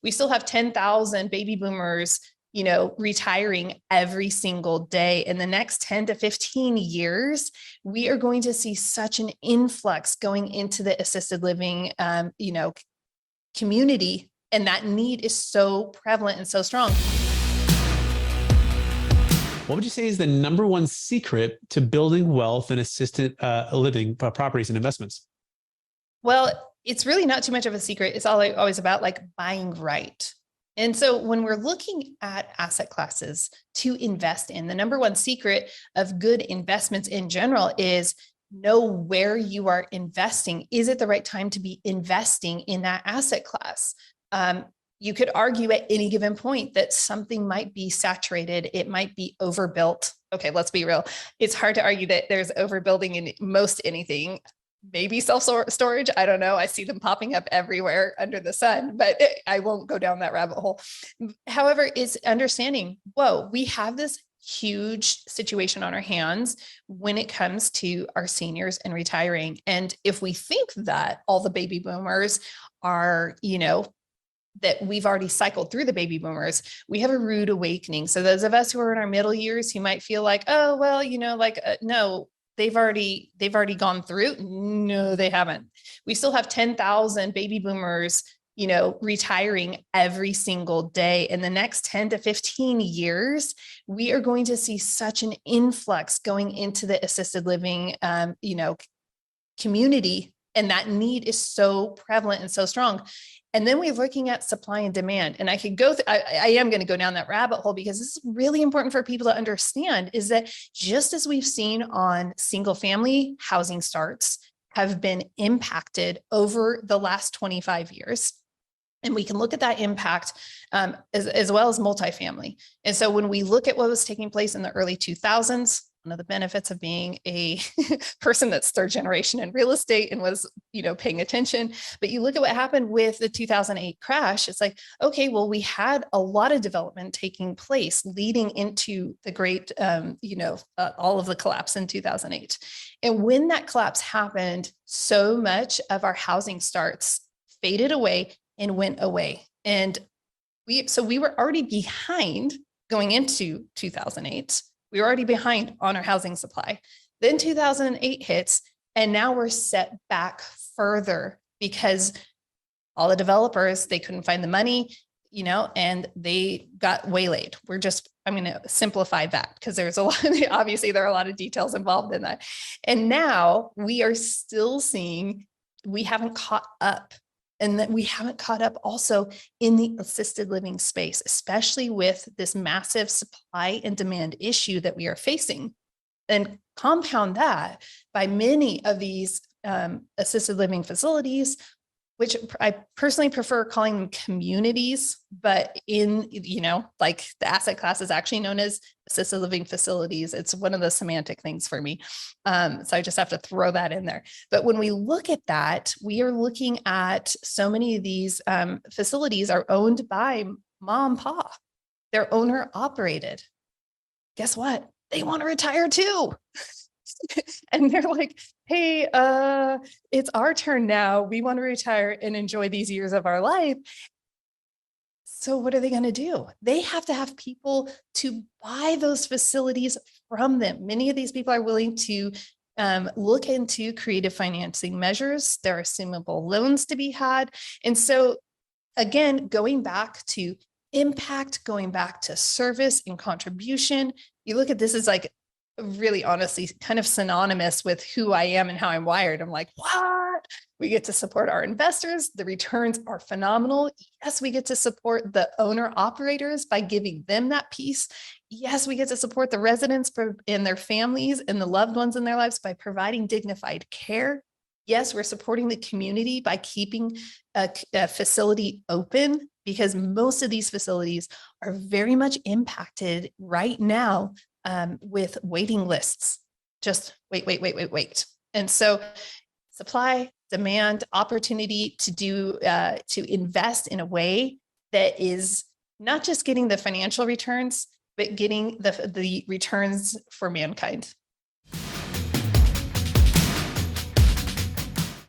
We still have 10,000 baby boomers, retiring every single day. In the next 10 to 15 years, we are going to see such an influx going into the assisted living, community. And that need is so prevalent and so strong. What would you say is the number one secret to building wealth in assisted living properties and investments? Well, it's really not too much of a secret. It's always about like buying right. And so when we're looking at asset classes to invest in, the number one secret of good investments in general is know where you are investing. Is it the right time to be investing in that asset class? You could argue at any given point that something might be saturated. It might be overbuilt. Okay, let's be real. It's hard to argue that there's overbuilding in most anything. Maybe self-storage. I don't know. I see them popping up everywhere under the sun, but I won't go down that rabbit hole. However, it's understanding, whoa, we have this huge situation on our hands when it comes to our seniors and retiring. And if we think that all the baby boomers are, that we've already cycled through the baby boomers, we have a rude awakening. So those of us who are in our middle years who might feel like, oh, well, no, they've already gone through. No, they haven't. We still have 10,000 baby boomers, retiring every single day. In the next 10 to 15 years, we are going to see such an influx going into the assisted living, community. And that need is so prevalent and so strong. And then we're looking at supply and demand. And I could go, I am going to go down that rabbit hole because this is really important for people to understand, is that just as we've seen on single family housing starts have been impacted over the last 25 years. And we can look at that impact as well as multifamily. And so when we look at what was taking place in the early 2000s, one of the benefits of being a person that's third generation in real estate and was, paying attention, but you look at what happened with the 2008 crash, it's like, okay, well, we had a lot of development taking place leading into the great, all of the collapse in 2008. And when that collapse happened, so much of our housing starts faded away and went away. And we were already behind going into 2008. We were already behind on our housing supply. Then 2008 hits, and now we're set back further because all the developers, they couldn't find the money, and they got waylaid. I'm going to simplify that because obviously there are a lot of details involved in that. And now we are still seeing, we haven't caught up. And that we haven't caught up also in the assisted living space, especially with this massive supply and demand issue that we are facing. And compound that by many of these assisted living facilities, which I personally prefer calling them communities, but like the asset class is actually known as assisted living facilities. It's one of the semantic things for me. So I just have to throw that in there. But when we look at that, we are looking at so many of these facilities are owned by mom and pop. They're owner operated. Guess what? They want to retire too. And they're like, hey, it's our turn now. We want to retire and enjoy these years of our life. So what are they going to do? They have to have people to buy those facilities from them. Many of these people are willing to look into creative financing measures. There are assumable loans to be had. And so again, going back to impact, going back to service and contribution, you look at this as like, really honestly kind of synonymous with who I am and how I'm wired. I'm like, what? We get to support our investors. The returns are phenomenal. Yes, we get to support the owner operators by giving them that piece. Yes, we get to support the residents and their families and the loved ones in their lives by providing dignified care. Yes, we're supporting the community by keeping a facility open, because most of these facilities are very much impacted right now with waiting lists. Just wait. And so supply, demand, opportunity to invest in a way that is not just getting the financial returns, but getting the returns for mankind.